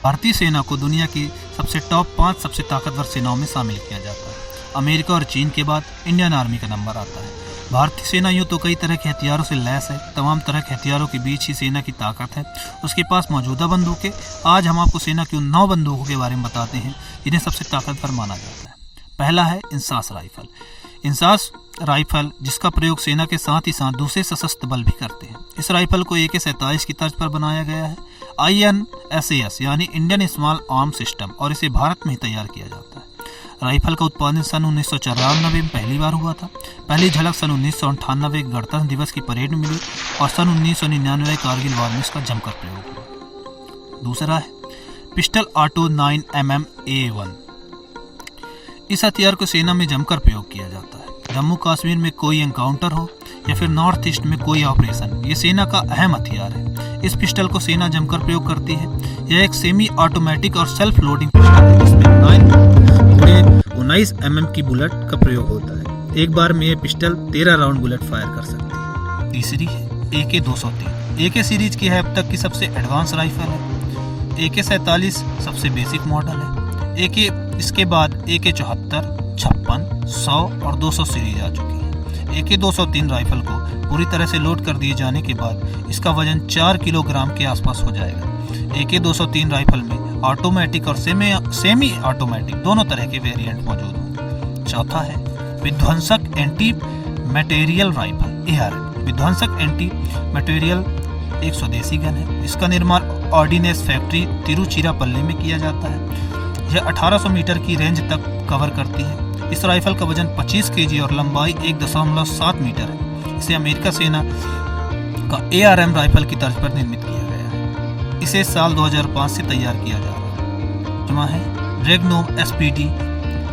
भारतीय सेना को दुनिया की सबसे टॉप 5 सबसे ताकतवर सेनाओं में शामिल किया जाता है। अमेरिका और चीन के बाद इंडियन आर्मी का नंबर आता है। भारतीय सेना यूँ तो कई तरह के हथियारों से लैस है। तमाम तरह के हथियारों के बीच ही सेना की ताकत है। उसके पास मौजूदा बंदूकें। आज हम आपको सेना की उन 9 बंदूकों के बारे में बताते हैं जिन्हें सबसे ताकतवर माना जाता है। पहला है इंसास राइफल। इंसास राइफल जिसका प्रयोग सेना के साथ ही साथ दूसरे सशस्त्र बल भी करते हैं। इस राइफल को AK-47 की तर्ज पर बनाया गया है। INSAS यानी इंडियन स्मॉल आर्म सिस्टम, और इसे भारत में ही तैयार किया जाता है। राइफल का उत्पादन सन 1994 में पहली बार हुआ था। पहली झलक सन 1998 गणतंत्र दिवस की परेड में मिली और सन 1999 कारगिल वार में इसका जमकर प्रयोग हुआ। दूसरा है पिस्टल ऑटो 9mm A1। इस हथियार को सेना में जमकर प्रयोग किया जाता है। जम्मू कश्मीर में कोई एनकाउंटर हो या फिर नॉर्थ ईस्ट में कोई ऑपरेशन, ये सेना का अहम हथियार है। इस पिस्टल को सेना जमकर प्रयोग करती है। यह एक सेमी ऑटोमेटिक और सेल्फ लोडिंग पिस्टल है जिसमें 19mm की बुलेट का प्रयोग होता है। एक बार में यह पिस्टल 13 राउंड बुलेट फायर कर सकती है। तीसरी है AK-203। AK सीरीज की है अब तक की सबसे एडवांस राइफल है। AK-47 सबसे बेसिक मॉडल है। इसके बाद AK-74, 56, 100 और 200 सीरीज आ चुकी है। AK-203 राइफल को पूरी तरह से लोड कर दिए जाने के बाद इसका वजन 4 किलोग्राम के आसपास हो जाएगा। AK-203 राइफल में ऑटोमेटिक और सेमी ऑटोमेटिक दोनों तरह के वेरिएंट मौजूद हैं। चौथा है विध्वंसक एंटी मटेरियल राइफल ARM। विध्वंसक एंटी मटेरियल एक स्वदेशी गन है। इसका निर्माण ऑर्डिनेंस फैक्ट्री तिरुचिरापल्ली में किया जाता है। यह 1800 मीटर की रेंज तक कवर करती है। इस राइफल का वजन 25 kg और लंबाई 1.7 मीटर है। इसे अमेरिका सेना का ARM राइफल की तर्ज पर निर्मित किया गया है। इसे साल 2005 से तैयार किया जा रहा है। जमा है रेगनोम SPD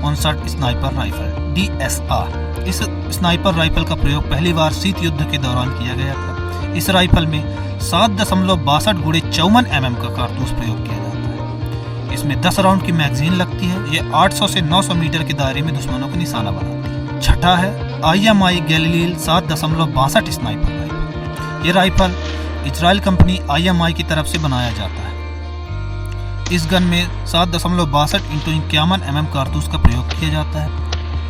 59 स्नाइपर राइफल DSR। इस स्नाइपर राइफल का प्रयोग पहली बार शीत युद्ध के दौरान किया गया था। इस राइफल में 7.62 × 54 mm का कारतूस प्रयोग किया जाता है। इसमें 10 राउंड की मैगजीन लगती है। यह 800 से 900 मीटर के दायरे में दुश्मनों को निशाना बनाती है। छठा है IMI गैलीलियो 7.62 स्नाइपर राइफल। यह राइफल इजराइल कंपनी IMI की तरफ से बनाया जाता है। इस गन में 7.62 × 51 mm कारतूस का प्रयोग किया जाता है।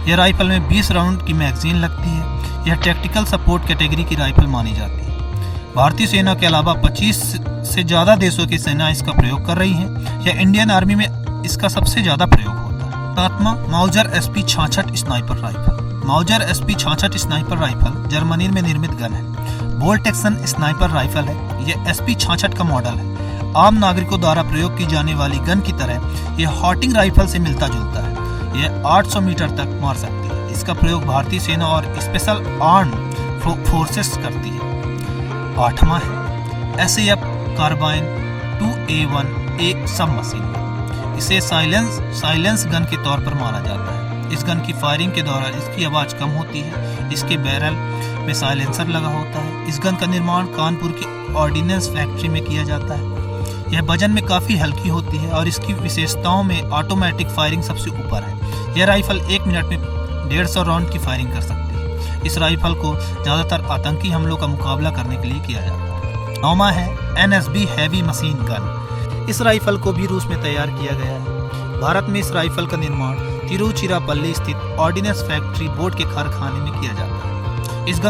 यह राइफल में 20 राउंड की मैगजीन लगती है। यह टैक्टिकल सपोर्ट कैटेगरी की राइफल मानी जाती है। भारतीय सेना के अलावा 25 से ज़्यादा देशों की सेना इसका प्रयोग कर रही है। यह इंडियन आर्मी में इसका सबसे ज़्यादा प्रयोग होता है। सातवां Mauser SP 66 sniper rifle. Mauser SP 66 sniper rifle Germany में निर्मित गन है। बोल्ट एक्शन स्नाइपर राइफल है। यह SP 66 का मॉडल है। आम नागरिकों द्वारा प्रयोग की जाने वाली गन की तरह यह हॉटिंग राइफल से मिलता जुलता है। यह 800 मीटर तक मार सकती है। इसका प्रयोग भारतीय सेना और स्पेशल आर्म्ड फोर्सेस करती है। आठवां है SAF कार्बाइन 2A1A सब मशीन। इसे साइलेंस गन के तौर पर माना जाता है। इस गन की फायरिंग के दौरान इसकी आवाज़ कम होती है। इसके बैरल में साइलेंसर लगा होता है। इस गन का निर्माण कानपुर की ऑर्डिनेंस फैक्ट्री में किया जाता है। यह वजन में काफ़ी हल्की होती है और इसकी विशेषताओं में ऑटोमेटिक फायरिंग सबसे ऊपर है। यह राइफल 1 मिनट में 150 राउंड की फायरिंग कर सकती है। इस राइफल को ज़्यादातर आतंकी हमलों का मुकाबला करने के लिए किया जाता है। नौवां है NSB हैवी मशीन गन। इस राइफल को भी रूस में तैयार किया गया है। भारत में इस राइफल का निर्माण तिरुचिरापल्ली स्थित ऑर्डिनेंस फैक्ट्री बोर्ड के कारखाने में किया जाता है। इस गन